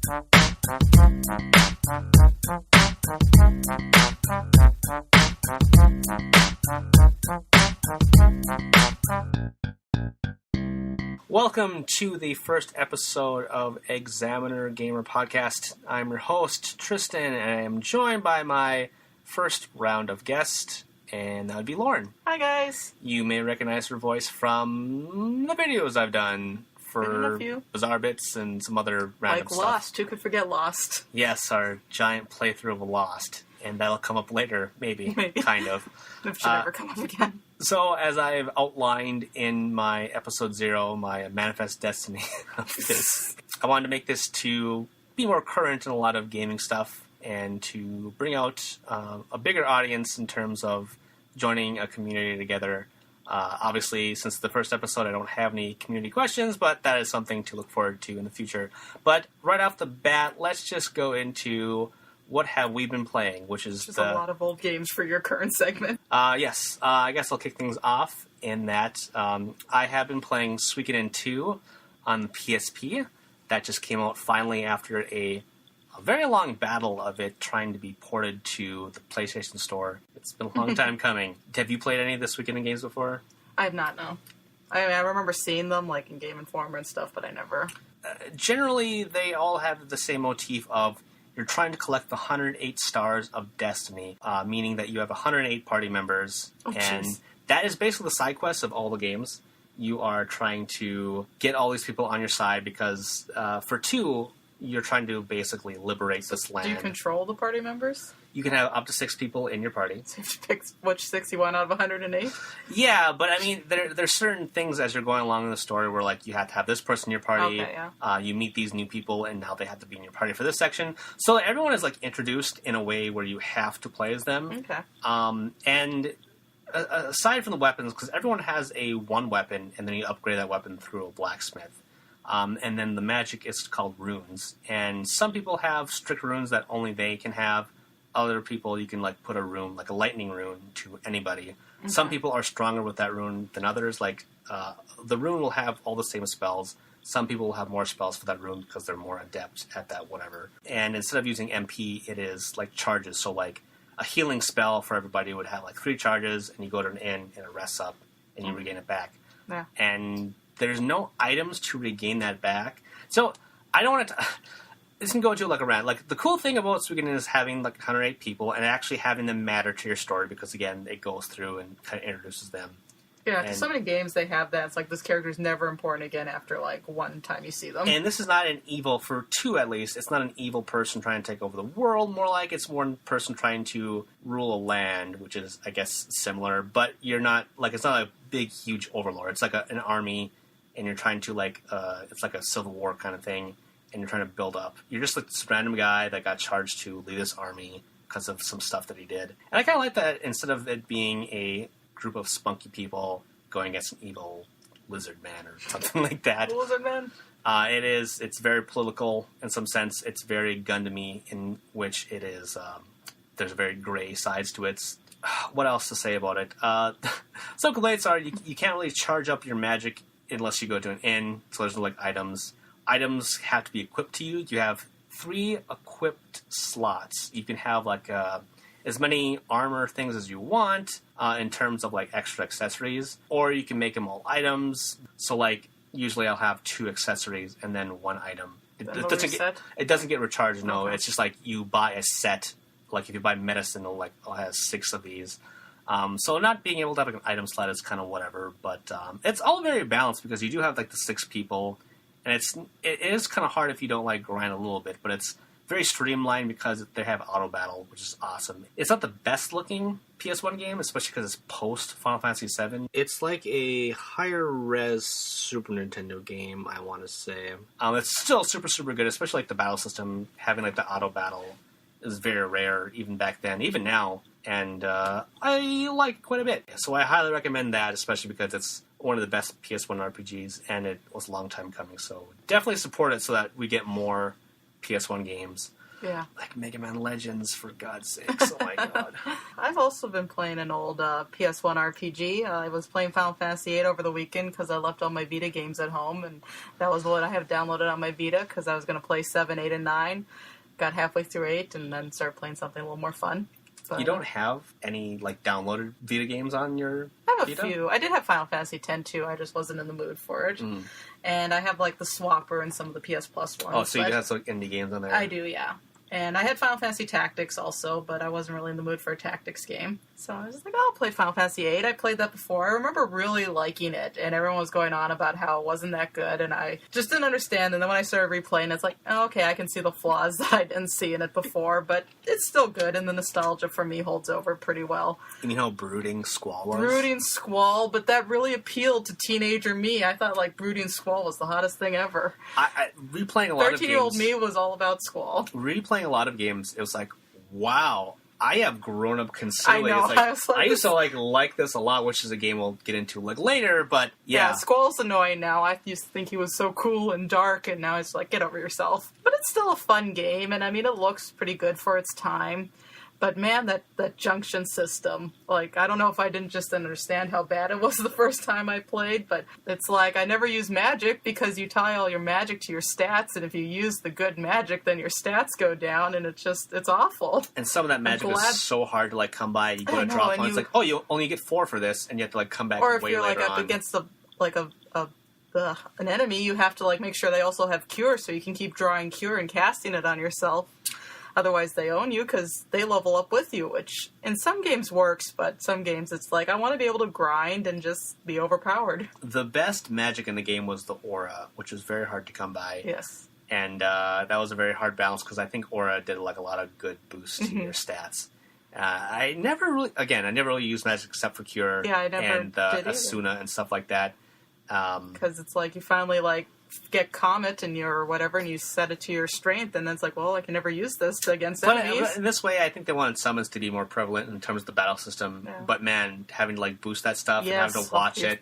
Welcome to the first episode of Examiner Gamer Podcast. I'm your host, Tristan, and I am joined by my first round of guests, and that would be Lauren. Hi, guys. You may recognize her voice from the videos I've done for Bizarre Bits and some other random stuff. Like Lost. Who could forget Lost? Yes, our giant playthrough of Lost. And that'll come up later, maybe. Kind of. If it should ever come up again. So, as I've outlined in my episode 0, my manifest destiny of this, I wanted to make this to be more current in a lot of gaming stuff and to bring out a bigger audience in terms of joining a community together. Obviously, since the first episode, I don't have any community questions, but that is something to look forward to in the future. But right off the bat, let's just go into what have we been playing, which is a lot of old games for your current segment. Yes. I guess I'll kick things off in that I have been playing Suikoden 2 on the PSP. That just came out finally after a very long battle of it trying to be ported to the PlayStation Store. It's been a long time coming. Have you played any of the Suikoden games before? I have not, no. I remember seeing them like in Game Informer and stuff, but I never... Generally, they all have the same motif of you're trying to collect the 108 stars of destiny, meaning that you have 108 party members, and that is basically the side quest of all the games. You are trying to get all these people on your side because for 2, you're trying to basically liberate this land. Do you control the party members? You can have up to 6 people in your party. So you have to pick which 61 out of 108? Yeah, but I mean, there's certain things as you're going along in the story where, like, you have to have this person in your party. Okay, yeah. You meet these new people, and now they have to be in your party for this section. So everyone is, like, introduced in a way where you have to play as them. Okay. And aside from the weapons, because everyone has one weapon, and then you upgrade that weapon through a blacksmith. And then the magic is called runes. And some people have strict runes that only they can have. Other people, you can like put a rune, like a lightning rune, to anybody. Okay. Some people are stronger with that rune than others. Like, the rune will have all the same spells. Some people will have more spells for that rune because they're more adept at that whatever. And instead of using MP, it is like charges. So like a healing spell for everybody would have like 3 charges, and you go to an inn and it rests up, and you regain it back. Yeah. And there's no items to regain that back. So I don't want to... This can go into like a rant. Like, the cool thing about Suikoden is having like 108 people and actually having them matter to your story because, again, it goes through and kind of introduces them. Yeah, because so many games they have that. It's like this character's never important again after like one time you see them. And this is not an evil, for 2 at least, it's not an evil person trying to take over the world. More like it's one person trying to rule a land, which is, I guess, similar. But you're not, like, it's not a big, huge overlord. It's like an army, and you're trying to, like, it's like a Civil War kind of thing. And you're trying to build up. You're just like this random guy that got charged to lead this army because of some stuff that he did. And I kind of like that instead of it being a group of spunky people going against an evil lizard man or something like that. Lizard man? It's very political in some sense. It's very Gundam-y in which it is, there's very gray sides to it. What else to say about it? Some complaints are you can't really charge up your magic unless you go to an inn, so there's no like items. Items have to be equipped to you. You have 3 equipped slots. You can have like as many armor things as you want in terms of like extra accessories, or you can make them all items. So like usually I'll have 2 accessories and then 1 item. It doesn't get recharged. No, okay. It's just like you buy a set. Like if you buy medicine, it'll have 6 of these. So not being able to have like an item slot is kind of whatever, but it's all very balanced because you do have like the 6 people. And it is kind of hard if you don't like grind a little bit, but it's very streamlined because they have auto battle, which is awesome. It's not the best looking PS1 game, especially because it's post Final Fantasy VII. It's like a higher res Super Nintendo game, I want to say. It's still super, super good, especially like the battle system. Having like the auto battle is very rare, even back then, even now. And I like it quite a bit. So I highly recommend that, especially because it's one of the best PS1 RPGs, and it was a long time coming. So definitely support it so that we get more PS1 games. Yeah. Like Mega Man Legends, for God's sakes. Oh my god. I've also been playing an old PS1 RPG. I was playing Final Fantasy VIII over the weekend because I left all my Vita games at home, and that was what I have downloaded on my Vita because I was going to play 7, 8, and 9. Got halfway through 8 and then started playing something a little more fun. But, you don't have any like downloaded Vita games on your I have a Vita? few. I did have Final Fantasy X too. I just wasn't in the mood for it. And I have like the Swapper and some of the PS Plus ones. Oh, so you have some indie games on there? I do, yeah. And I had Final Fantasy Tactics also, but I wasn't really in the mood for a tactics game. So I was just like, oh, I'll play Final Fantasy VIII. I played that before. I remember really liking it, and everyone was going on about how it wasn't that good, and I just didn't understand. And then when I started replaying, it's like, oh, okay, I can see the flaws that I didn't see in it before, but it's still good, and the nostalgia for me holds over pretty well. You mean how Brooding Squall was? Brooding Squall, but that really appealed to teenager me. I thought, like, Brooding Squall was the hottest thing ever. Replaying a lot of games... 13-year-old me was all about Squall. Replaying a lot of games, it was like, wow, I have grown up considerably. I know. It's like, I used to like this a lot, which is a game we'll get into like later, but yeah. Squall's annoying now. I used to think he was so cool and dark, and now it's like, get over yourself. But it's still a fun game, and I mean, it looks pretty good for its time. But man, that junction system, like, I don't know if I didn't just understand how bad it was the first time I played, but it's like, I never use magic because you tie all your magic to your stats, and if you use the good magic, then your stats go down, and it's awful. And some of that magic is so hard to, like, come by. You go to drop one, it's like, oh, you only get 4 for this, and you have to, like, come back way later on. Or if you're, like, up against an enemy, you have to, like, make sure they also have cure, so you can keep drawing cure and casting it on yourself. Otherwise, they own you because they level up with you, which in some games works, but some games it's like, I want to be able to grind and just be overpowered. The best magic in the game was the aura, which was very hard to come by. Yes. And that was a very hard balance because I think aura did like a lot of good boosts to your stats. I never really used magic except for cure and Asuna and stuff like that. Because it's like you finally like get Comet and your whatever, and you set it to your strength, and then it's like, well, I can never use this against enemies. But in this way, I think they wanted summons to be more prevalent in terms of the battle system. Yeah. But man, having to like boost that stuff and having to watch it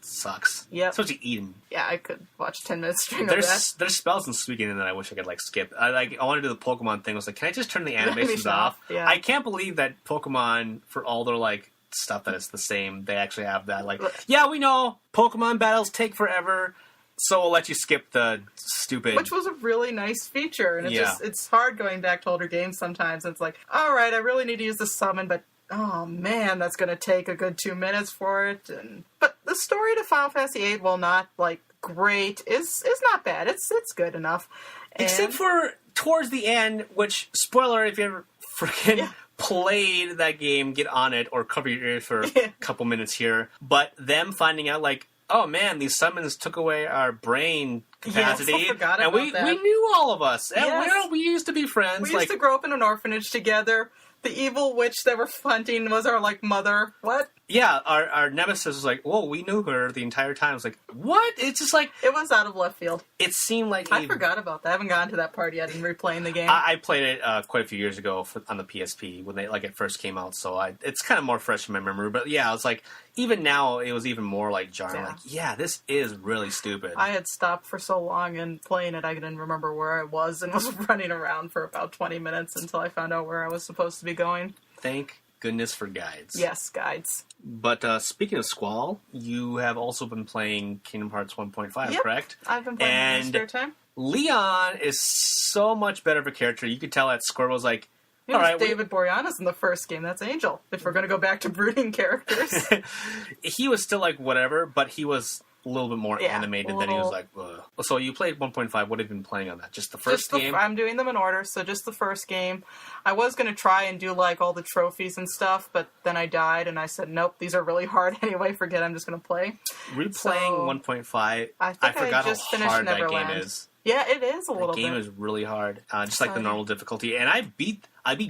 sucks. Yeah, especially Eden. Yeah, I could watch 10 minutes stream of that. There's spells in Suikoden that I wish I could like skip. I want to do the Pokemon thing. I was like, can I just turn the animations off? Yeah. I can't believe that Pokemon, for all their like stuff that it's the same, they actually have that like, yeah, we know Pokemon battles take forever, so we'll let you skip the stupid... Which was a really nice feature, and it's hard going back to older games sometimes. It's like, alright, I really need to use the summon, but oh man, that's going to take a good 2 minutes for it. But the story to Final Fantasy VIII, while not, like, great, is not bad. It's good enough. Except for towards the end, which, spoiler, if you ever freaking... played that game, get on it, or cover your ears for a couple minutes here. But them finding out, like, oh man, these summons took away our brain capacity. Yes, I forgot about that. We knew all of us. Yes. We used to be friends. We used to grow up in an orphanage together. The evil witch that we're hunting was our, like, mother. What? Yeah, our nemesis was like, whoa, we knew her the entire time. I was like, what? It's just like... It was out of left field. It seemed like... I forgot about that. I haven't gotten to that part yet in replaying the game. I played it quite a few years ago on the PSP when it first came out, so it's kind of more fresh in my memory. But yeah, it's like, even now, it was even more, like, jarring. Yeah. Like, this is really stupid. I had stopped for so long and playing it, I didn't remember where I was and was running around for about 20 minutes until I found out where I was supposed to be going. Thank goodness for guides. Yes, guides. But speaking of Squall, you have also been playing Kingdom Hearts 1.5, correct? I've been playing in my spare time. Leon is so much better of a character. You could tell that Squirrel was like, all right, David Boreanaz in the first game. That's Angel. If we're going to go back to brooding characters. He was still like whatever, but he was a little bit more animated than he was like, ugh. So you played 1.5. What have you been playing on that? Just the first game? I'm doing them in order, so just the first game. I was going to try and do like all the trophies and stuff, but then I died and I said, nope, these are really hard anyway. Forget, I'm just going to play. Replaying 1.5, I forgot how hard that game is. Yeah, it is a little bit. The game is really hard, just like the normal difficulty. And I beat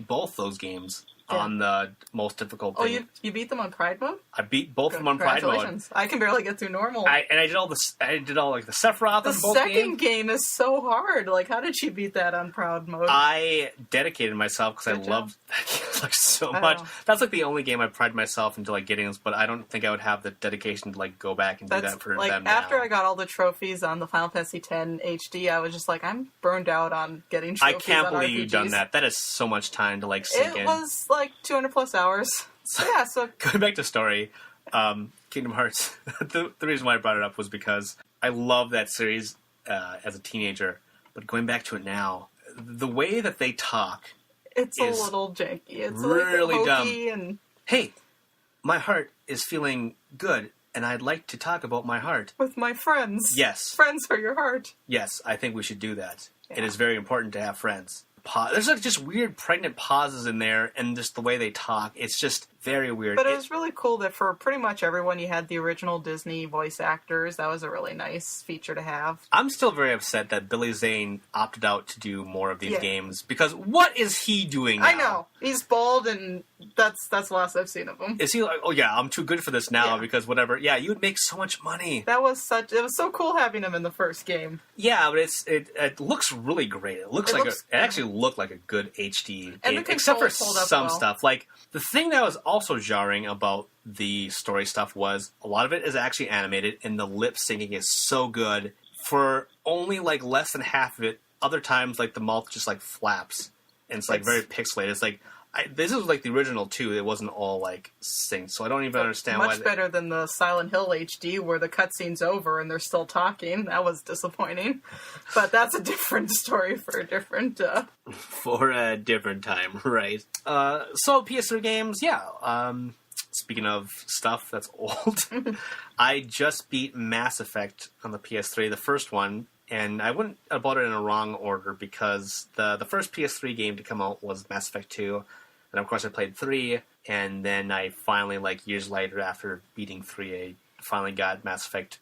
both those games on the most difficult thing. Oh, you beat them on Pride mode? I beat both of them on Pride mode. I can barely get through normal. I did all like the Sephiroth in both games. The second game is so hard. Like, how did you beat that on Proud mode? I dedicated myself because I loved that game like so I much. know. That's like the only game I pride myself into like getting this, but I don't think I would have the dedication to like go back and do that for like them after now. I got all the trophies on the Final Fantasy X HD, I was just like, I'm burned out on getting trophies. I can't on believe RPGs. you've done that. That is so much time to like sink in. It was like 200 plus hours. Yeah, so Going back to story, Kingdom Hearts. The reason why I brought it up was because I love that series as a teenager, but going back to it now, the way that they talk. it's a is little janky. It's really like dumb. hokey and Hey, my heart is feeling good, and I'd like to talk about my heart. with my friends. Yes. Friends for your heart. Yes, I think we should do that. It Yeah. is very important to have friends. There's like just weird pregnant pauses in there, and just the way they talk. It's just very weird. But it was really cool that for pretty much everyone, you had the original Disney voice actors. That was a really nice feature to have. I'm still very upset that Billy Zane opted out to do more of these Yeah. games, because what is he doing now? I know. He's bald, and that's the last I've seen of him. Is he like, oh yeah, I'm too good for this now, Yeah. because whatever. Yeah, you would make so much money. It was so cool having him in the first game. Yeah, but it looks really great. It actually looked like a good HD And game, the except for controls hold up some well. stuff. Like the thing that was also jarring about the story stuff was a lot of it is actually animated, and the lip syncing is so good. For only like less than half of it, other times like the mouth just like flaps, and it's like very pixelated. It's like this is like the original too. It wasn't all like synced, so I don't even understand why. Much better than the Silent Hill HD where the cutscene's over and they're still talking. That was disappointing. But that's a different story for a different... For a different time, right? So PS3 games, yeah. Speaking of stuff that's old, I just beat Mass Effect on the PS3, the first one, and I went about it in a wrong order because the first PS3 game to come out was Mass Effect 2, and of course I played 3, and then I finally, like years later after beating 3, I finally got Mass Effect,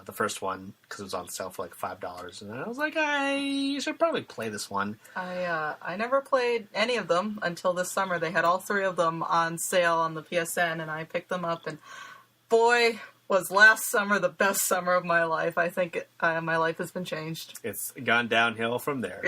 the first one, because it was on sale for like $5, and I was like, I should probably play this one. I never played any of them until this summer. They had all 3 of them on sale on the PSN, and I picked them up, and boy, was last summer the best summer of my life. I think my life has been changed. It's gone downhill from there.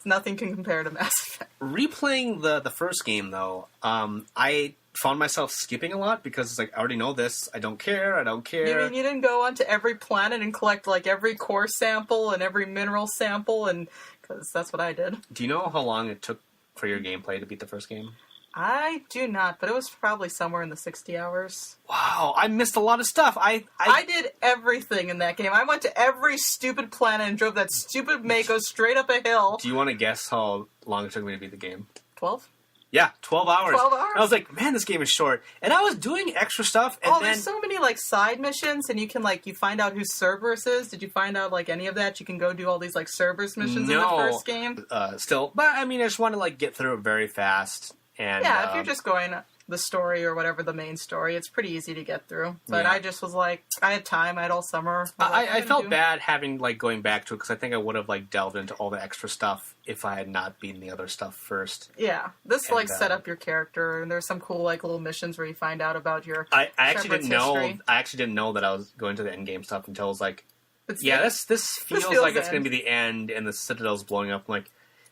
Nothing can compare to Mass Effect. Replaying the first game, though, I found myself skipping a lot because it's like, I already know this. I don't care. You mean you didn't go onto every planet and collect like every core sample and every mineral sample? And because that's what I did. Do you know how long it took for your gameplay to beat the first game? I do not, but it was probably somewhere in the 60 hours. Wow, I missed a lot of stuff. I did everything in that game. I went to every stupid planet and drove that stupid Mako straight up a hill. Do you want to guess how long it took me to beat the game? 12? Yeah, 12 hours. 12 hours? I was like, man, this game is short. And I was doing extra stuff. And then there's so many like side missions, and you can you find out who Cerberus is. Did you find out like any of that? You can go do all these like Cerberus missions in the first game. Still, but I mean, I just want to like get through it very fast. And yeah, if you're just going the story or whatever the main story, it's pretty easy to get through. But Yeah. I just was like, I had time. I had all summer. I felt bad having like going back to it because I think I would have like delved into all the extra stuff if I had not beaten the other stuff first. Yeah, this And, set up your character, and there's some cool like little missions where you find out about your. I actually Shepard's didn't know. history. I actually didn't know that I was going to the end game stuff until I was like, It's yeah, this feels feels like it's end. going to be the end, and the Citadel's blowing up. I'm like,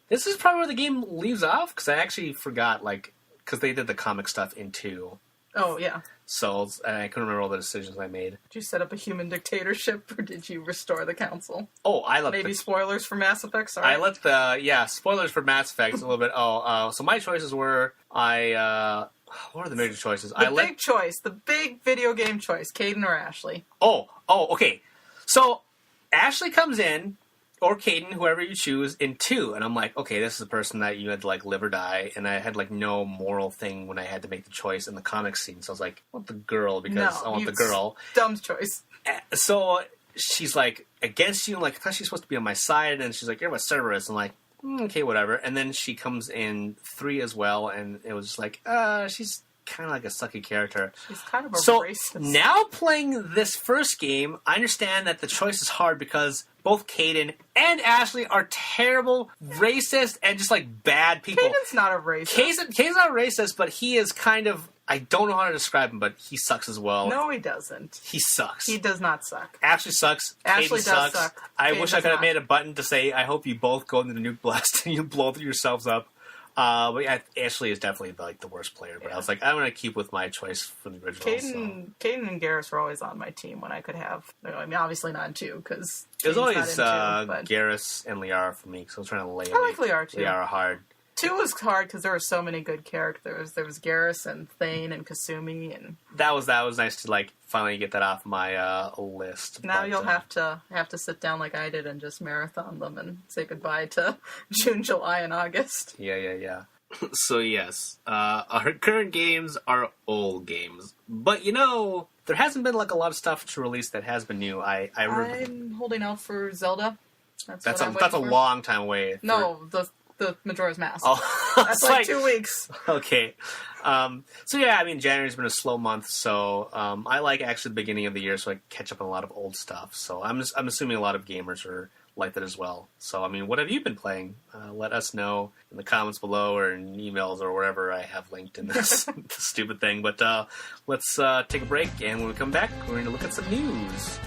this is probably where the game leaves off because I actually forgot because they did the comic stuff in 2. Oh yeah. So and I couldn't remember all the decisions I made. Did you set up a human dictatorship, or did you restore the council? Oh, I let Maybe spoilers for Mass Effect. Sorry. I let spoilers for Mass Effect a little bit. So my choices were what are the major choices? Big choice, the big video game choice, Caden or Ashley. Okay. So Ashley comes in, or Caden, whoever you choose, in 2, and I'm like, okay, this is a person that you had to live or die, and I had no moral thing when I had to make the choice in the comic scene. So I was like, I want the girl because I want the girl. Dumb choice. So she's against you. I'm like, I thought she's supposed to be on my side, and she's like, you're with Cerberus. I'm like, okay, whatever. And then she comes in 3 as well, and it was just like, she's kind of like a sucky character. She's kind of a so racist. Now playing this first game, I understand that the choice is hard because both Caden and Ashley are terrible, racist, and just bad people. Caden's not a racist. Caden's not racist, but he is kind of, I don't know how to describe him, but he sucks as well. No, he doesn't. He sucks. He does not suck. Ashley sucks. Ashley Caden does sucks. suck. I Caden wish I does could have not. made a button to say, I hope you both go into the nuke blast and you blow yourselves up. But yeah, Ashley is definitely like the worst player. But I was like, I'm gonna keep with my choice from the original. Caden and Garrus were always on my team when I could have. I mean, obviously not in 2 because it was always Garrus and Liara for me because I was trying to lay. I like Liara too. Liara hard. 2 was hard because there were so many good characters. There was Garrus and Thane and Kasumi, and that was nice to like finally get that off my list. Now you'll have to sit down like I did and just marathon them and say goodbye to June, July, and August. Yeah. So yes, our current games are old games, but there hasn't been like a lot of stuff to release that has been new. I'm holding out for Zelda. That's a long time away. No, the Majora's Mask. Oh, that's like 2 weeks. Okay. So yeah, I mean, January's been a slow month, so I like actually the beginning of the year, so I catch up on a lot of old stuff. So I'm assuming a lot of gamers are like that as well. So I mean, what have you been playing? Let us know in the comments below or in emails or wherever I have linked in this stupid thing. But let's take a break, and when we come back, we're going to look at some news.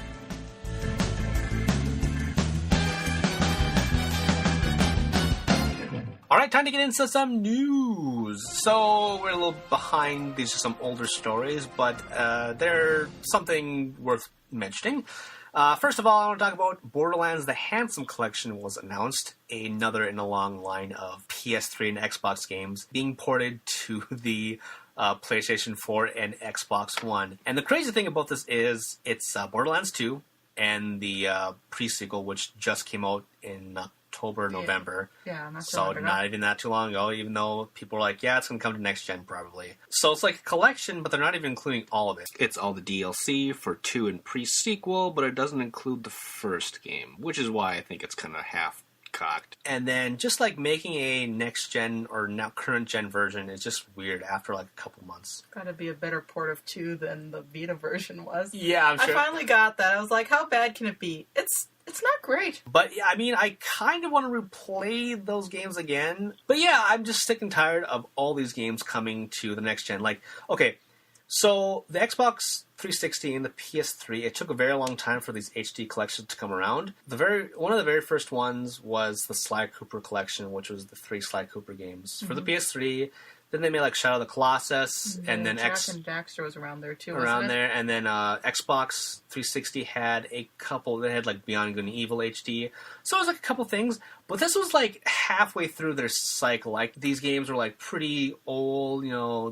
All right, time to get into some news. So we're a little behind. These are some older stories, but they're something worth mentioning. First of all, I want to talk about Borderlands the Handsome Collection was announced. Another in a long line of PS3 and Xbox games being ported to the PlayStation 4 and Xbox One. And the crazy thing about this is it's Borderlands 2 and the pre-sequel, which just came out in October, November. Yeah, not too so long ago. not even that too long ago, even though people were like, yeah, it's going to come to next gen probably. So it's like a collection, but they're not even including all of it. It's all the DLC for 2 and pre-sequel, but it doesn't include the first game, which is why I think it's kind of half-cocked. And then just like making a next gen or now current gen version is just weird after like a couple months. Gotta be a better port of 2 than the Vita version was. Yeah, I'm sure. I finally got that. I was like, how bad can it be? It's not great. But, yeah, I mean, I kind of want to replay those games again. But, yeah, I'm just sick and tired of all these games coming to the next gen. Like, okay, so the Xbox 360 and the PS3, it took a very long time for these HD collections to come around. One of the very first ones was the Sly Cooper collection, which was the 3 Sly Cooper games. Mm-hmm. For the PS3... Then they made like Shadow of the Colossus, and then Jack and Daxter was around there too. Around there, and then Xbox 360 had a couple. They had like Beyond Good and Evil HD, so it was like a couple things. But this was like halfway through their cycle. Like these games were like pretty old.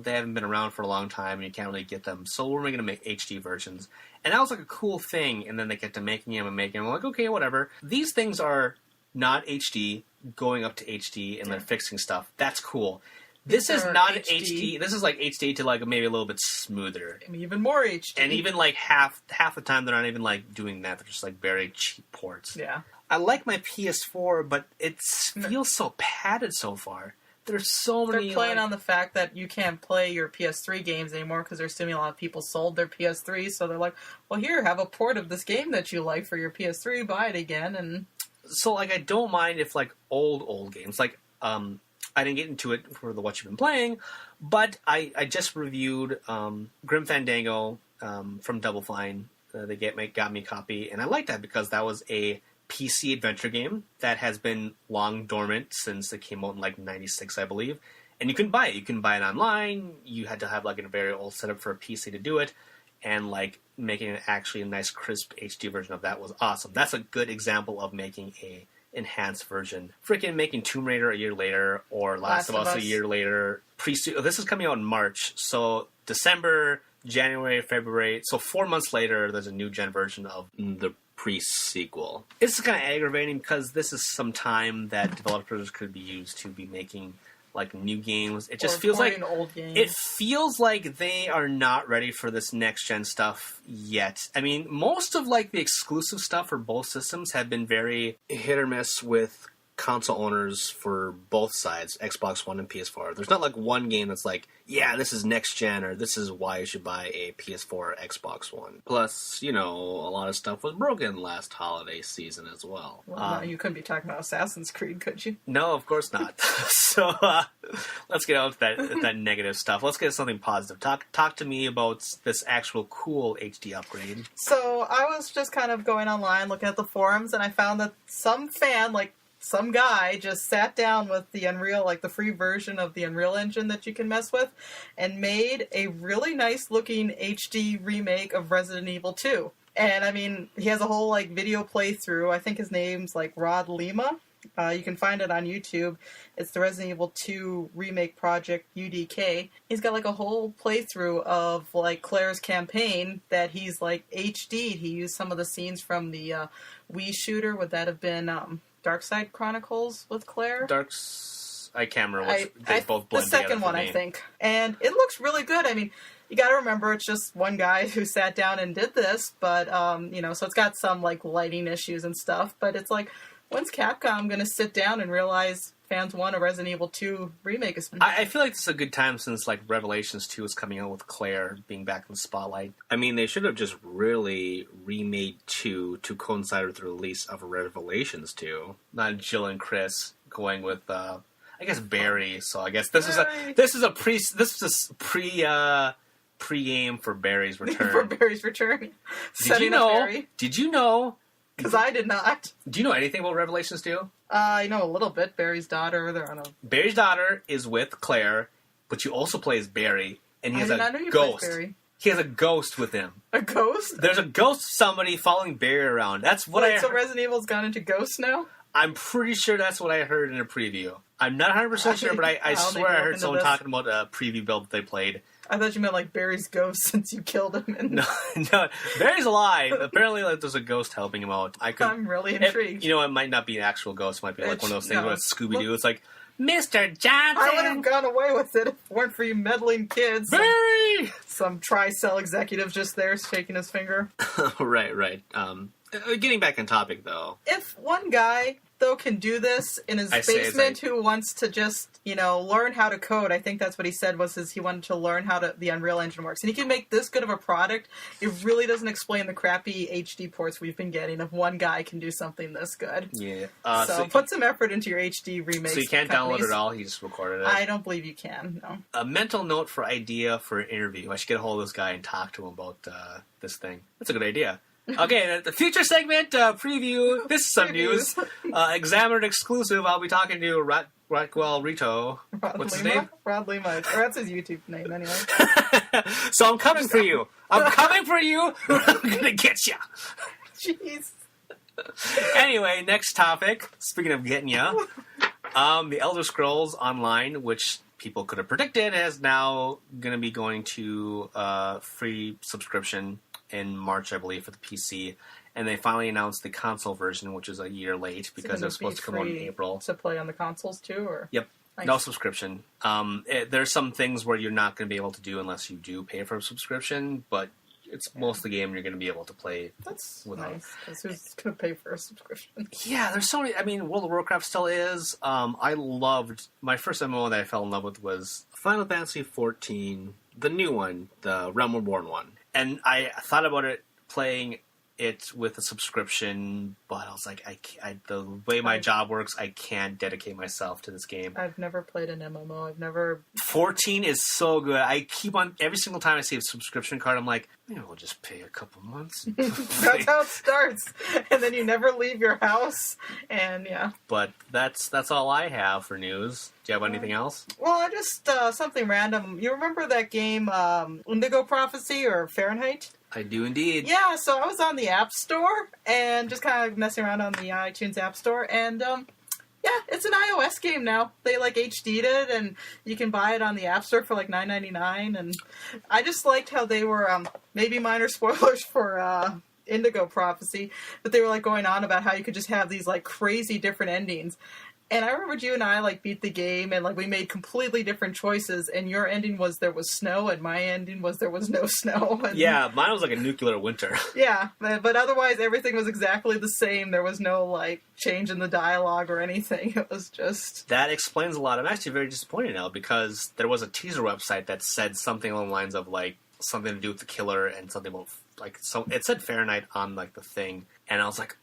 They haven't been around for a long time, and you can't really get them. So we're going to make HD versions, and that was like a cool thing. And then they kept making them and making them. I'm like, okay, whatever. These things are not HD, going up to HD, and they're fixing stuff. That's cool. This is not HD. This is like HD to like maybe a little bit smoother. I mean, even more HD. And even like half the time they're not even like doing that. They're just like very cheap ports. Yeah. I like my PS4, but it feels so padded so far. There's so many. They're playing on the fact that you can't play your PS3 games anymore because there's assuming a lot of people sold their PS3, so they're like, well, here, have a port of this game that you like for your PS3, buy it again, and... So, like, I don't mind if, like, old games, like, I didn't get into it for the What You've Been Playing, but I just reviewed Grim Fandango from Double Fine. They got me a copy, and I like that because that was a PC adventure game that has been long dormant since it came out in like 96, I believe. And you can buy it. You can buy it online. You had to have like a very old setup for a PC to do it. And like making it actually a nice crisp HD version of that was awesome. That's a good example of making a enhanced version. Freaking making Tomb Raider a year later or Last of Us a year later. This is coming out in March. So December, January, February. So 4 months later, there's a new gen version of the pre-sequel. It's kind of aggravating because this is some time that developers could be used to be making like new games. It just feels like old games. It feels like they are not ready for this next gen stuff yet. I mean, most of like the exclusive stuff for both systems have been very hit or miss with console owners for both sides, Xbox One and PS4. There's not like one game that's like, yeah, this is next gen, or this is why you should buy a PS4 or Xbox One. Plus, a lot of stuff was broken last holiday season as well. Well, no, you couldn't be talking about Assassin's Creed, could you? No, of course not. So let's get out of that negative stuff. Let's get something positive. Talk to me about this actual cool HD upgrade. So I was just kind of going online looking at the forums, and I found that some fan, like some guy just sat down with the Unreal, like the free version of the Unreal Engine that you can mess with, and made a really nice looking HD remake of Resident Evil 2. And I mean, he has a whole like video playthrough. I think his name's like Rod Lima. You can find it on YouTube. It's the Resident Evil 2 Remake Project, UDK. He's got like a whole playthrough of like Claire's campaign that he's like HD'd. He used some of the scenes from the Wii shooter. Would that have been Darkside Chronicles with Claire? I can't remember which. They both blend the second one, I think. And it looks really good. I mean, you got to remember it's just one guy who sat down and did this, but so it's got some like lighting issues and stuff. But it's like, when's Capcom going to sit down and realize fans want a Resident Evil 2 remake? I feel like this is a good time since like Revelations 2 is coming out with Claire being back in the spotlight. I mean, they should have just really remade 2 to coincide with the release of Revelations 2. Not Jill and Chris going with I guess Barry. So I guess this is a pre-game for Barry's return. For Barry's return. Did you know? Because I did not. Do you know anything about Revelations 2? I know a little bit. Barry's daughter. Barry's daughter is with Claire, but you also play as Barry, and he has a ghost. He has a ghost with him. A ghost? There's a ghost of somebody following Barry around. That's what I heard. So Resident Evil's gone into ghosts now? I'm pretty sure that's what I heard in a preview. I'm not 100% sure, but I swear I heard someone talking about a preview build that they played. I thought you meant like Barry's ghost since you killed him. No, Barry's alive. Apparently, like, there's a ghost helping him out. I'm really intrigued. It might not be an actual ghost. It might be like one of those things where it's Scooby-Doo. It's like, Mr. Johnson! I would have gone away with it if it weren't for you meddling kids. Barry! Some Tri-Cell executive just there shaking his finger. Right. Getting back on topic, though. If one guy, though, can do this in his basement who wants to just, learn how to code, I think that's what he said he wanted to learn how the Unreal Engine works. And he can make this good of a product. It really doesn't explain the crappy HD ports we've been getting if one guy can do something this good. Yeah. So put some effort into your HD remakes. So you can't download it all? He just recorded it? I don't believe you can, no. A mental note for idea for an interview. I should get a hold of this guy and talk to him about this thing. That's a good idea. Okay, the future segment preview. This is some news. Examiner exclusive. I'll be talking to Rockwell Rito. What's his name? Rod Lima. Or that's his YouTube name, anyway. So I'm coming for you. I'm coming for you. I'm gonna get you. Jeez. Anyway, next topic. Speaking of getting you, the Elder Scrolls Online, which people could have predicted, is now going to be going to free subscription in March, I believe, for the PC. And they finally announced the console version, which is a year late because it was supposed to come out in April. To play on the consoles too, or yep, nice. No subscription. There's some things where you're not going to be able to do unless you do pay for a subscription, but it's most of the game you're going to be able to play. That's nice. Because who's going to pay for a subscription? Yeah, there's so many. I mean, World of Warcraft still is. I loved my first MMO that I fell in love with was Final Fantasy XIV, the new one, the Realm Reborn one. And I thought about it playing it with a subscription, but I was like, the way my job works, I can't dedicate myself to this game. I've never played an MMO. 14 is so good. I keep on, every single time I see a subscription card, I'm like, we'll just pay a couple months. That's how it starts. And then you never leave your house. And yeah. But that's all I have for news. Do you have anything else? Well, I just, something random. You remember that game, Indigo Prophecy or Fahrenheit? I do indeed. Yeah, so I was on the App Store and just kind of messing around on the iTunes App Store, and yeah, it's an iOS game now. They HD'd it, and you can buy it on the App Store for $9.99. And I just liked how they were maybe minor spoilers for Indigo Prophecy, but they were going on about how you could just have these crazy different endings. And I remember you and I beat the game, and we made completely different choices. And your ending was there was snow, and my ending was there was no snow. And yeah, mine was like a nuclear winter. Yeah, but otherwise everything was exactly the same. There was no change in the dialogue or anything. It was just that explains a lot. I'm actually very disappointed now because there was a teaser website that said something along the lines of something to do with the killer and something about so it said Fahrenheit on like the thing, and I was like,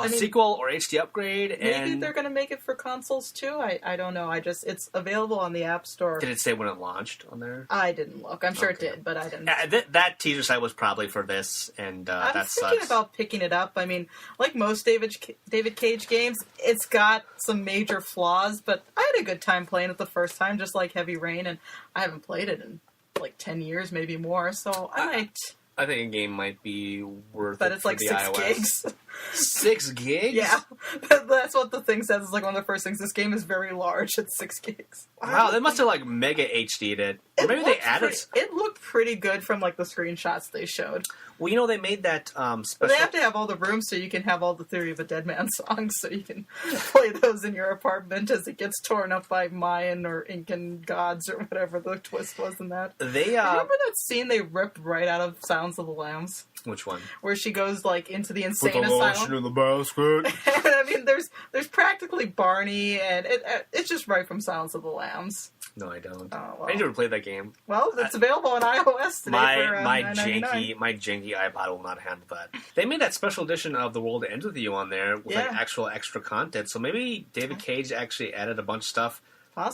sequel or HD upgrade. Maybe they're going to make it for consoles too. I don't know. It's available on the App Store. Did it say when it launched on there? I didn't look. I'm sure it did, but I didn't. That teaser site was probably for this, and I'm thinking about picking it up. I mean, like most David Cage games, it's got some major flaws, but I had a good time playing it the first time, just like Heavy Rain, and I haven't played it in like 10 years, maybe more, so I might... I think a game might be worth but it it's for like the 6 iOS. gigs. 6 gigs? Yeah. That's what the thing says. It's like one of the first things. This game is very large. It's 6 gigs. Wow, they must have like mega HD'd it. Or maybe they added... It looked pretty good from like the screenshots they showed. Well, you know, they made that special... They have to have all the rooms so you can have all the Theory of a Dead Man songs so you can play those in your apartment as it gets torn up by Mayan or Incan gods or whatever the twist was in that. They, remember that scene they ripped right out of Sounds of the Lambs? Which one? Where she goes like into the insane asylum. In the basket. And I mean, there's practically Barney, and it's just right from Sounds of the Lambs. No, I don't. Oh, well. I never played that game. Well, it's available on iOS today for my $9.99. janky iPod will not handle that. They made that special edition of The World That Ends With You on there with like actual extra content. So maybe David Cage actually added a bunch of stuff,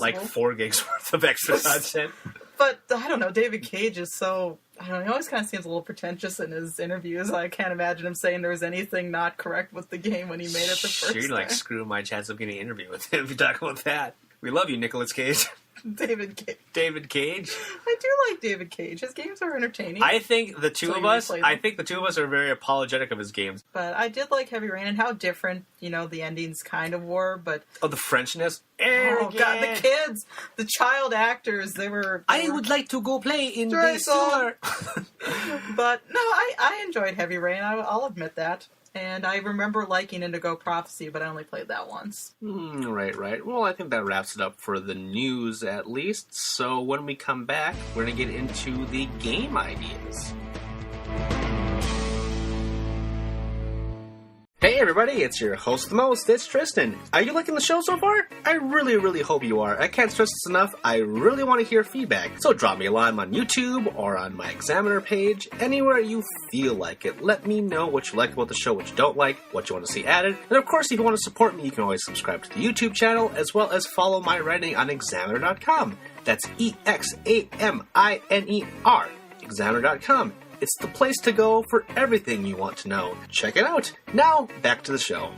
like 4 gigs worth of extra content. But I don't know. David Cage is so... I don't know. He always kind of seems a little pretentious in his interviews. I can't imagine him saying there was anything not correct with the game when he made it the first time. You're like, screw my chance of getting an interview with him if you talk about that. We love you, Nicolas Cage. David Cage. I do like David Cage. His games are entertaining. I think the two of us are very apologetic of his games. But I did like Heavy Rain and how different, the endings kind of were, but... Oh, the Frenchness? Oh, God, the kids! The child actors, they were... I would like to go play in the sewer! But, no, I enjoyed Heavy Rain, I'll admit that. And I remember liking Indigo Prophecy, but I only played that once. Right. Well, I think that wraps it up for the news, at least. So when we come back, we're going to get into the game ideas. Hey everybody, it's your host the most, it's Tristan. Are you liking the show so far? I really hope you are. I can't stress this enough, I really want to hear feedback. So drop me a line on YouTube or on my Examiner page, anywhere you feel like it. Let me know what you like about the show, what you don't like, what you want to see added. And of course, if you want to support me, you can always subscribe to the YouTube channel, as well as follow my writing on Examiner.com. That's EXAMINER, Examiner.com. It's the place to go for everything you want to know. Check it out. Now, back to the show.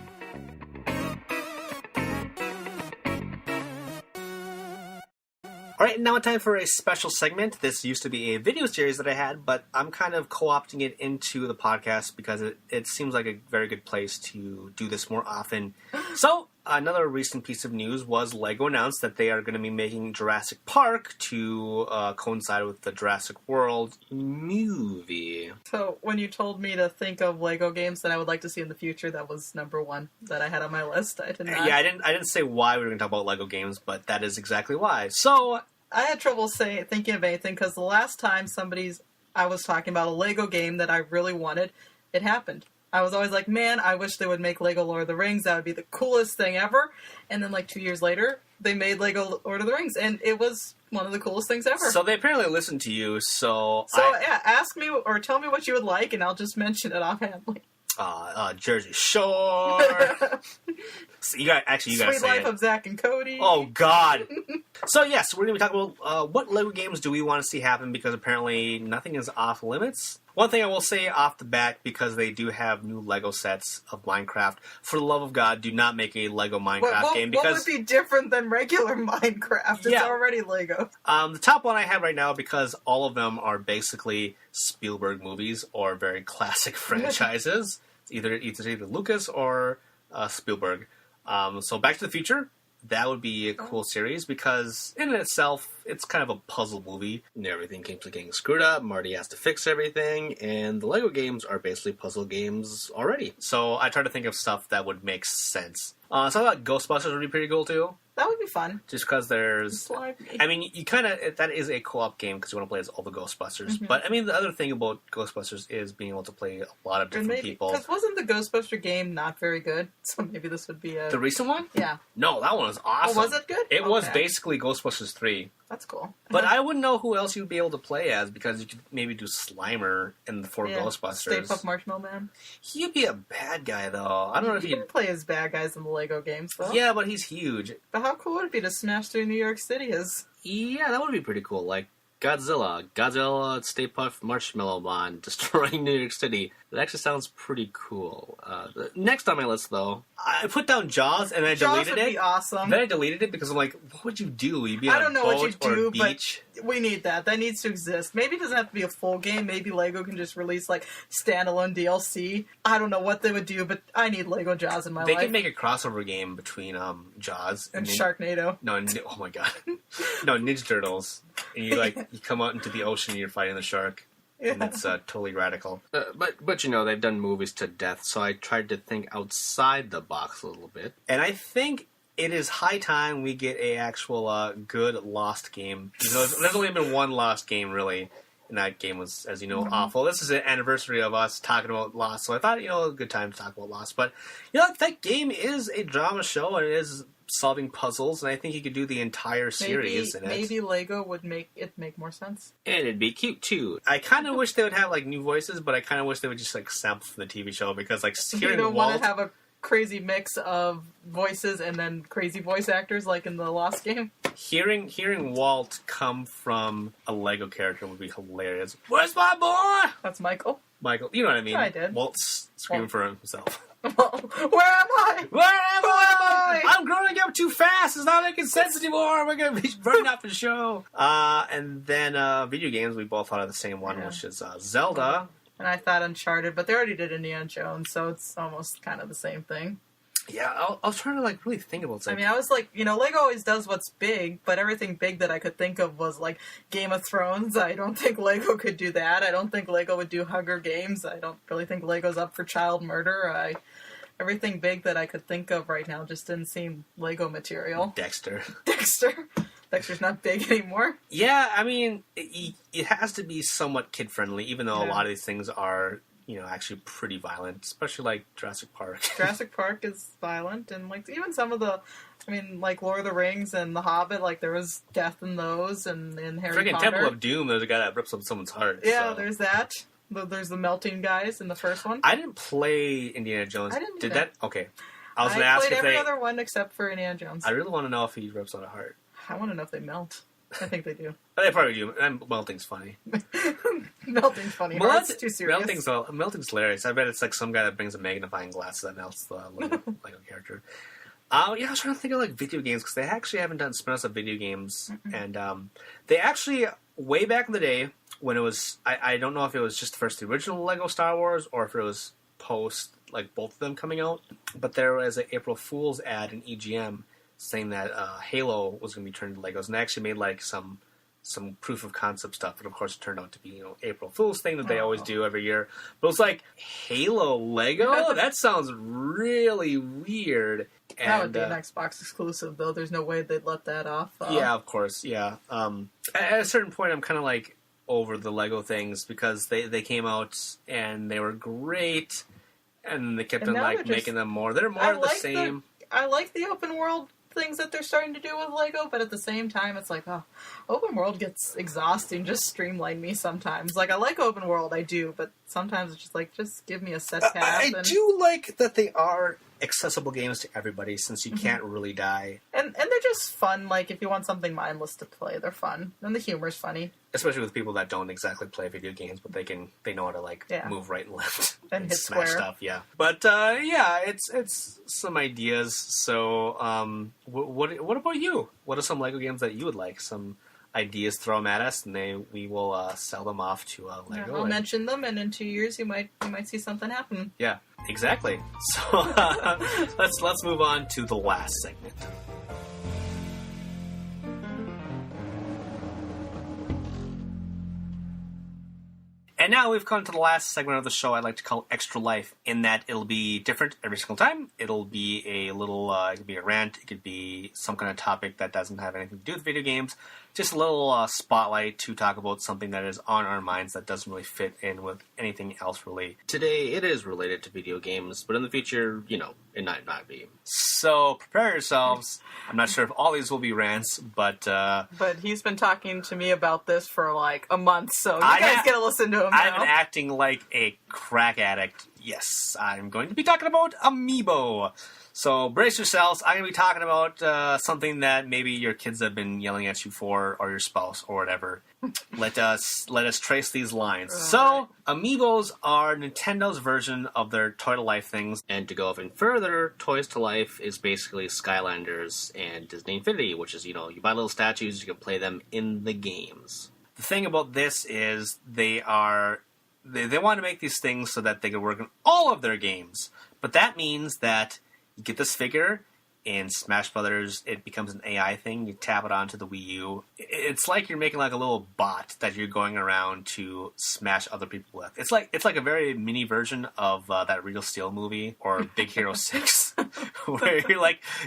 Alright, now it's time for a special segment. This used to be a video series that I had, but I'm kind of co-opting it into the podcast because it seems like a very good place to do this more often. So, another recent piece of news was LEGO announced that they are going to be making Jurassic Park to coincide with the Jurassic World movie. So, when you told me to think of LEGO games that I would like to see in the future, that was number one that I had on my list. I did not. Yeah, I didn't say why we were going to talk about LEGO games, but that is exactly why. So, I had trouble thinking of anything because the last time I was talking about a LEGO game that I really wanted, it happened. I was always like, man, I wish they would make LEGO Lord of the Rings. That would be the coolest thing ever. And then like 2 years later, they made LEGO Lord of the Rings, and it was one of the coolest things ever. So they apparently listened to you, yeah, ask me or tell me what you would like, and I'll just mention it offhandly. Jersey Shore. So you gotta Sweet say Life it. of Zack and Cody. Oh God. So yes, we're gonna be talking about what LEGO games do we want to see happen, because apparently nothing is off limits. One thing I will say off the bat, because they do have new LEGO sets of Minecraft, for the love of God, do not make a LEGO Minecraft game, because what would be different than regular Minecraft? It's already LEGO. The top one I have right now, because all of them are basically Spielberg movies or very classic franchises. It's either Lucas or Spielberg. So Back to the Future, that would be a cool series, because in itself, it's kind of a puzzle movie, and everything keeps getting screwed up. Marty has to fix everything, and the LEGO games are basically puzzle games already. So I try to think of stuff that would make sense. So I thought Ghostbusters would be pretty cool too. That would be fun. Just because there's... I mean, you kind of... That is a co-op game because you want to play as all the Ghostbusters. Mm-hmm. But, I mean, the other thing about Ghostbusters is being able to play a lot of different people. Because wasn't the Ghostbuster game not very good? So maybe this would be a... The recent one? Yeah. No, that one was awesome. Oh, was it good? It was basically Ghostbusters 3. That's cool. But I wouldn't know who else you'd be able to play as, because you could maybe do Slimer in the 4 Ghostbusters. Stay Puft Marshmallow Man. He'd be a bad guy, though. I don't know if You can play as bad guys in the Lego games, though. Yeah, but he's huge. But how cool would it be to smash through New York City as... Yeah, that would be pretty cool. Like Godzilla, Stay Puft Marshmallow Man, destroying New York City. That actually sounds pretty cool. Next on my list, though, I put down Jaws and I Jaws deleted would it. be awesome. Then I deleted it because I'm like, what would you do? You'd be on I don't know a what you boat or do, a beach? but we need that. That needs to exist. Maybe it doesn't have to be a full game. Maybe Lego can just release, like, standalone DLC. I don't know what they would do, but I need Lego Jaws in my They life. can make a crossover game between Jaws and Sharknado. No, oh my god. No, Ninja Turtles. And you come out into the ocean and you're fighting the shark. Yeah. And it's totally radical. But you know, they've done movies to death, so I tried to think outside the box a little bit. And I think it is high time we get a actual good Lost game. You know, there's only been one Lost game, really. And that game was, as you know, awful. This is an anniversary of us talking about Lost, so I thought, a good time to talk about Lost. But, that game is a drama show, and it is solving puzzles, and I think you could do the entire series in it. Maybe Lego would make it make more sense. And it'd be cute, too. I kind of wish they would have, new voices, but I kind of wish they would just, sample from the TV show, because, hearing You don't Walt... want to have a crazy mix of voices and then crazy voice actors like in the Lost game. Hearing Walt come from a Lego character would be hilarious. Where's my boy? That's Michael. Michael, you know what I mean? Yeah, I did. Walt's screaming for himself. Where am I? Where am I? I'm growing up too fast. It's not making sense anymore. We're going to be running off the show. And then video games, we both thought of the same one, which is Zelda. And I thought Uncharted, but they already did Indiana Jones, so it's almost kind of the same thing. Yeah, I was trying to really think about something. I was like, Lego always does what's big, but everything big that I could think of was like Game of Thrones. I don't think Lego could do that. I don't think Lego would do Hunger Games. I don't really think Lego's up for child murder. Everything big that I could think of right now just didn't seem Lego material. Dexter. Dexter's not big anymore. Yeah, it has to be somewhat kid-friendly, even though a lot of these things are... actually pretty violent, especially like Jurassic Park. Jurassic Park is violent, and even some of the, Lord of the Rings and The Hobbit, there was death in those, and in Harry Potter. Temple of Doom, there's a guy that rips up someone's heart. Yeah, so. There's that. There's the melting guys in the first one. I didn't play Indiana Jones. I didn't Did either. that? Okay. I was going to ask played if every other one except for Indiana Jones. I really want to know if he rips out a heart. I want to know if they melt. I think they do. They probably do. And melting's funny. Melting's funny. Heart's too serious. Melting's hilarious. I bet it's like some guy that brings a magnifying glass that melts the Lego character. I was trying to think of video games, because they actually haven't done spin-offs of video games. And they actually, way back in the day, when it was, I don't know if it was just first the original Lego Star Wars, or if it was post, both of them coming out, but there was an April Fool's ad in EGM saying that Halo was going to be turned into Legos, and they actually made some proof of concept stuff, and of course it turned out to be April Fool's thing that they always do every year. But it was Halo Lego? That sounds really weird. And, that would be an Xbox exclusive, though. There's no way they'd let that off. Yeah, of course. Yeah. At a certain point, I'm kind of over the Lego things, because they came out and they were great, and they kept on making them more. They're more the same. I like the open world things that they're starting to do with Lego, but at the same time, it's open world gets exhausting. Just streamline me sometimes. I like open world, I do, but sometimes it's just give me a set path. I do like that they are accessible games to everybody, since you can't really die. And they're just fun. If you want something mindless to play, they're fun. And the humor's funny. Especially with people that don't exactly play video games, but they know how to move right and left and hit smash square stuff. Yeah, but it's some ideas. So, what about you? What are some Lego games that you would like? Some ideas, throw them at us, and we will sell them off to Lego. I'll mention them, and in 2 years you might see something happen. Yeah, exactly. So let's move on to the last segment. And now we've come to the last segment of the show I'd like to call Extra Life, in that it'll be different every single time. It'll be a little, it could be a rant, it could be some kind of topic that doesn't have anything to do with video games. Just a little spotlight to talk about something that is on our minds that doesn't really fit in with anything else really. Today, it is related to video games, but in the future, you know, it might not be. So, prepare yourselves. I'm not sure if all these will be rants, but... But he's been talking to me about this for like a month, so you guys get to listen to him now. I've been acting like a crack addict. Yes, I'm going to be talking about Amiibo. So brace yourselves. I'm going to be talking about something that maybe your kids have been yelling at you for, or your spouse, or whatever. Let us trace these lines. So Amiibos are Nintendo's version of their Toy to Life things, and to go even further, Toys to Life is basically Skylanders and Disney Infinity, which is, you know, you buy little statues, you can play them in the games. The thing about this is they want to make these things so that they can work in all of their games, but that means that you get this figure in Smash Brothers, it becomes an AI thing. You tap it onto the Wii U. It's like you're making like a little bot that you're going around to smash other people with. It's like a very mini version of that Real Steel movie or Big Hero 6, where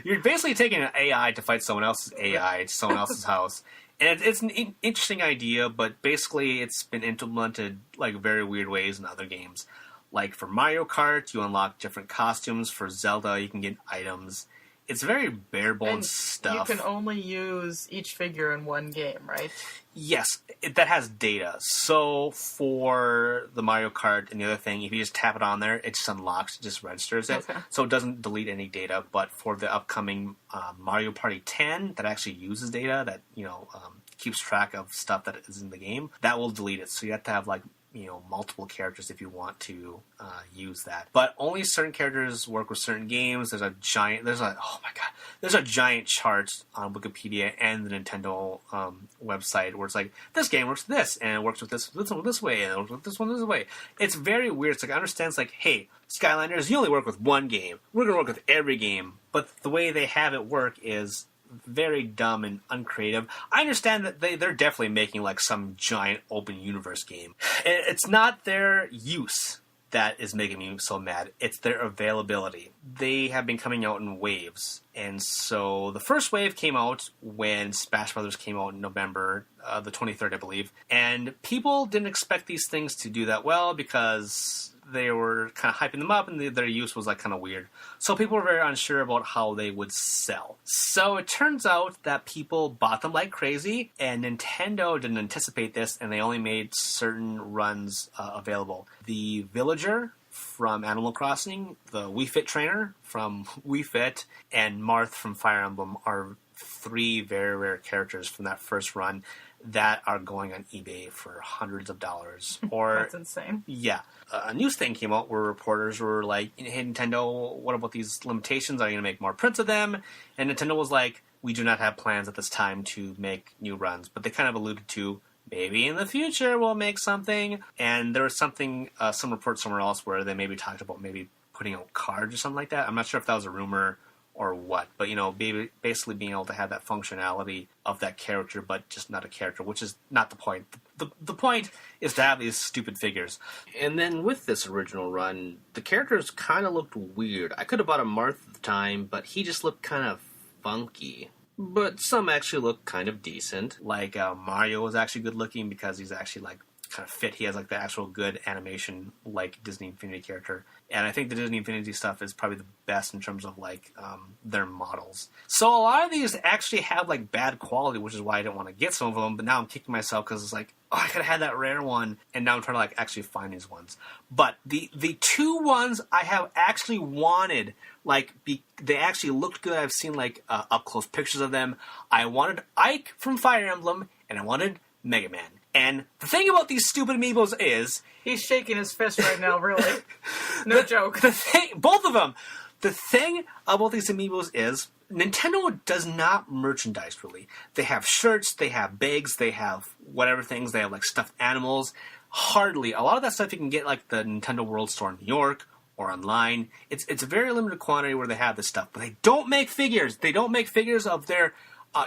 you're basically taking an AI to fight someone else's AI to someone else's house. And it's an interesting idea, but basically it's been implemented like very weird ways in other games. Like for Mario Kart, you unlock different costumes. For Zelda, you can get items. It's very bare bones stuff. You can only use each figure in one game, right? Yes, that has data. So for the Mario Kart and the other thing, if you just tap it on there, it just unlocks, it just registers it. Okay. So it doesn't delete any data. But for the upcoming Mario Party 10, that actually uses data, that, you know, keeps track of stuff that is in the game, that will delete it. So you have to have, like, you know, multiple characters if you want to use that. But only certain characters work with certain games. There's a giant chart on Wikipedia and the Nintendo website where it's like, this game works with this, and it works with this one this way, and it works with this one this way. It's very weird. It's like, I understand, it's like, hey, Skylanders, you only work with one game. We're going to work with every game. But the way they have it work is very dumb and uncreative. I understand that they're definitely making like some giant open universe game. It's not their use that is making me so mad. It's their availability. They have been coming out in waves. And so the first wave came out when Smash Brothers came out in November, the 23rd, I believe. And people didn't expect these things to do that well because they were kind of hyping them up, and their use was like kind of weird. So people were very unsure about how they would sell. So it turns out that people bought them like crazy, and Nintendo didn't anticipate this, and they only made certain runs available. The Villager from Animal Crossing, the Wii Fit Trainer from Wii Fit, and Marth from Fire Emblem are three very rare characters from that first run that are going on eBay for hundreds of dollars. Or that's insane. Yeah. A news thing came out where reporters were like, hey, Nintendo, what about these limitations? Are you going to make more prints of them? And Nintendo was like, we do not have plans at this time to make new runs. But they kind of alluded to, maybe in the future we'll make something. And there was something, some report somewhere else where they maybe talked about maybe putting out cards or something like that. I'm not sure if that was a rumor or what, but, you know, basically being able to have that functionality of that character, but just not a character, which is not the point. The point is to have these stupid figures. And then with this original run, the characters kind of looked weird. I could have bought a Marth at the time, but he just looked kind of funky. But some actually look kind of decent. Like Mario was actually good looking because he's actually like kind of fit. He has like the actual good animation like Disney Infinity character. And I think the Disney Infinity stuff is probably the best in terms of like their models. So a lot of these actually have like bad quality, which is why I didn't want to get some of them. But now I'm kicking myself because it's like, oh, I could have had that rare one, and now I'm trying to like actually find these ones. But the two ones I have actually wanted, they actually looked good. I've seen like up close pictures of them. I wanted Ike from Fire Emblem, and I wanted Mega Man. And the thing about these stupid Amiibos is... He's shaking his fist right now, really. No joke. Both of them. The thing about these Amiibos is Nintendo does not merchandise, really. They have shirts, they have bags, they have whatever things. They have, like, stuffed animals. Hardly. A lot of that stuff you can get, like, the Nintendo World Store in New York or online. It's a very limited quantity where they have this stuff. But they don't make figures. They don't make figures of their...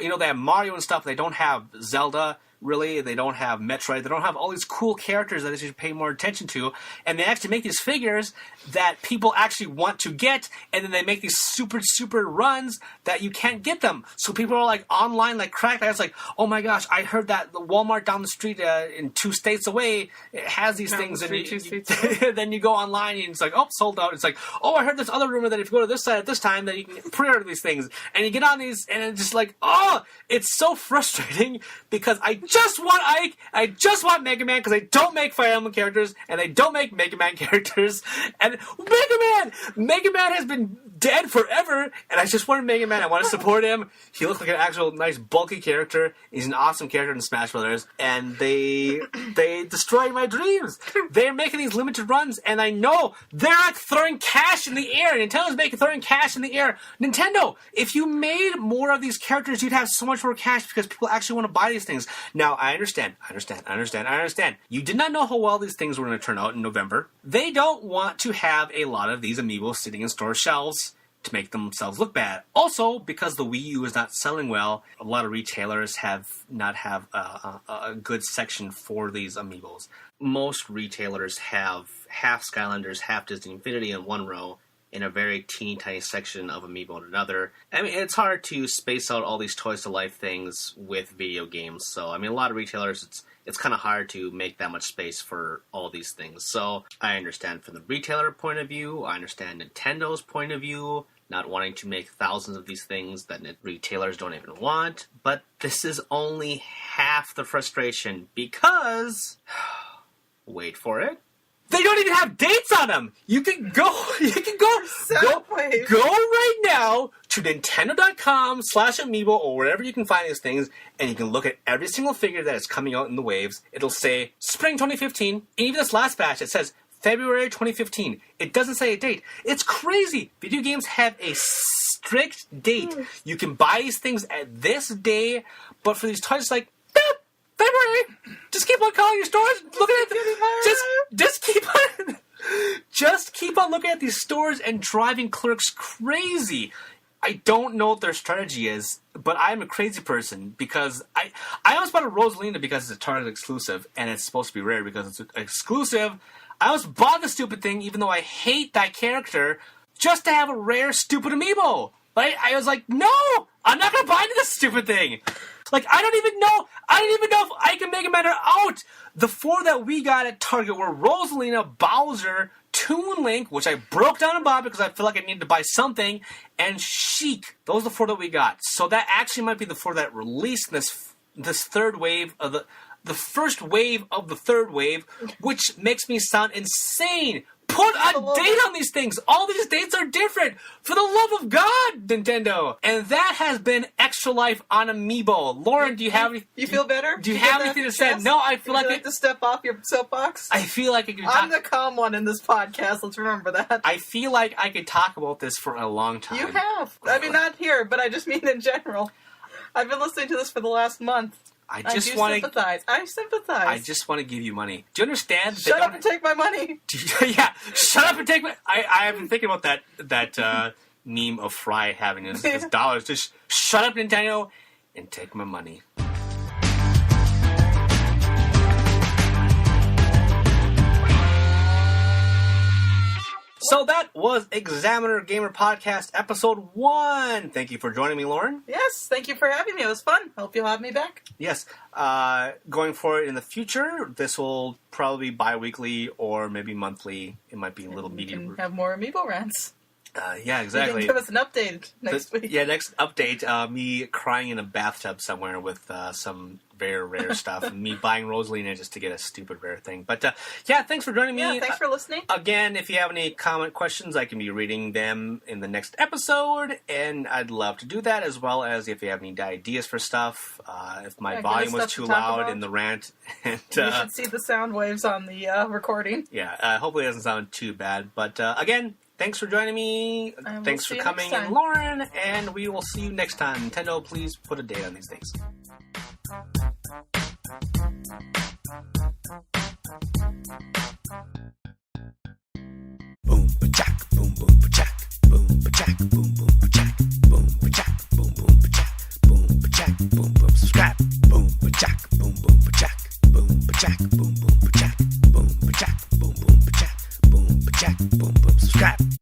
they have Mario and stuff. They don't have Zelda. really. They don't have Metroid. They don't have all these cool characters that they should pay more attention to. And they actually make these figures that people actually want to get, and then they make these super, super runs that you can't get them. So people are like online like cracked. I was like, oh my gosh, I heard that the Walmart down the street in 2 states away, it has these things. And then you go online and it's like, oh, sold out. It's like, oh, I heard this other rumor that if you go to this site at this time that you can pre-order these things. And you get on these and it's just like, oh, it's so frustrating because I just want Ike, I just want Mega Man because they don't make Fire Emblem characters and they don't make Mega Man characters. And Mega Man has been dead forever, and I just wanted Mega Man. I want to support him. He looks like an actual nice bulky character. He's an awesome character in Smash Brothers, and they destroy my dreams. They're making these limited runs, and I know they're like throwing cash in the air. Nintendo's throwing cash in the air. Nintendo, if you made more of these characters, you'd have so much more cash because people actually want to buy these things. Now, I understand. You did not know how well these things were going to turn out in November. They don't want to have a lot of these amiibo sitting in store shelves to make themselves look bad. Also, because the Wii U is not selling well, a lot of retailers have a good section for these amiibos. Most retailers have half Skylanders, half Disney Infinity in one row, in a very teeny tiny section of Amiibo in another. I mean, it's hard to space out all these Toys to Life things with video games. So, I mean, a lot of retailers, it's kind of hard to make that much space for all these things. So, I understand from the retailer point of view. I understand Nintendo's point of view, not wanting to make thousands of these things that retailers don't even want. But this is only half the frustration because, wait for it, they don't even have dates on them. You can go right now to Nintendo.com/Amiibo or wherever you can find these things, and you can look at every single figure that is coming out in the waves. It'll say Spring 2015, and even this last batch, it says February 2015. It doesn't say a date. It's crazy. Video games have a strict date. You can buy these things at this day, but for these toys, it's like, February. Just keep on calling your stores, looking at just keep on looking at these stores and driving clerks crazy. I don't know what their strategy is, but I'm a crazy person because I almost bought a Rosalina because it's a Target exclusive and it's supposed to be rare because it's exclusive. I almost bought the stupid thing even though I hate that character just to have a rare stupid amiibo. Right? I was like, no, I'm not gonna buy into this stupid thing. Like, I don't even know if Ike and Mega Man are out. The 4 that we got at Target were Rosalina, Bowser, Toon Link, which I broke down and bought because I feel like I needed to buy something, and Sheik. Those are the 4 that we got. So that actually might be the 4 that released this third wave of the first wave of the third wave, which makes me sound insane. Put a date on these things. All these dates are different. For the love of God, Nintendo. And that has been Extra Life on Amiibo. Lauren, do you have any? You feel better? Do you have anything to say? No, I feel like to step off your soapbox. I feel like I could. I'm the calm one in this podcast. Let's remember that. I feel like I could talk about this for a long time. You have. I mean, not here, but I just mean in general. I've been listening to this for the last month. I sympathize. I just want to give you money. Do you understand? Shut up and take my money. Yeah, shut up and take my. I have been thinking about that meme of Fry having his dollars. Just shut up, Nintendo, and take my money. So that was Examiner Gamer Podcast Episode 1. Thank you for joining me, Lauren. Yes, thank you for having me. It was fun. Hope you'll have me back. Yes. Going forward in the future, this will probably be bi-weekly or maybe monthly. It might be a little medium. We can have more Amiibo rants. Yeah, exactly. You can give us an update next week. Yeah, next update, me crying in a bathtub somewhere with some very rare stuff, and me buying Rosalina just to get a stupid rare thing. But yeah, thanks for joining me. Yeah, thanks for listening. Again, if you have any comment questions, I can be reading them in the next episode, and I'd love to do that, as well as if you have any ideas for stuff, if my volume was too loud in the rant. And, you should see the sound waves on the recording. Yeah, hopefully it doesn't sound too bad. But again, thanks for joining me. Thanks for coming in, Lauren. And we will see you next time. Nintendo, please put a date on these things.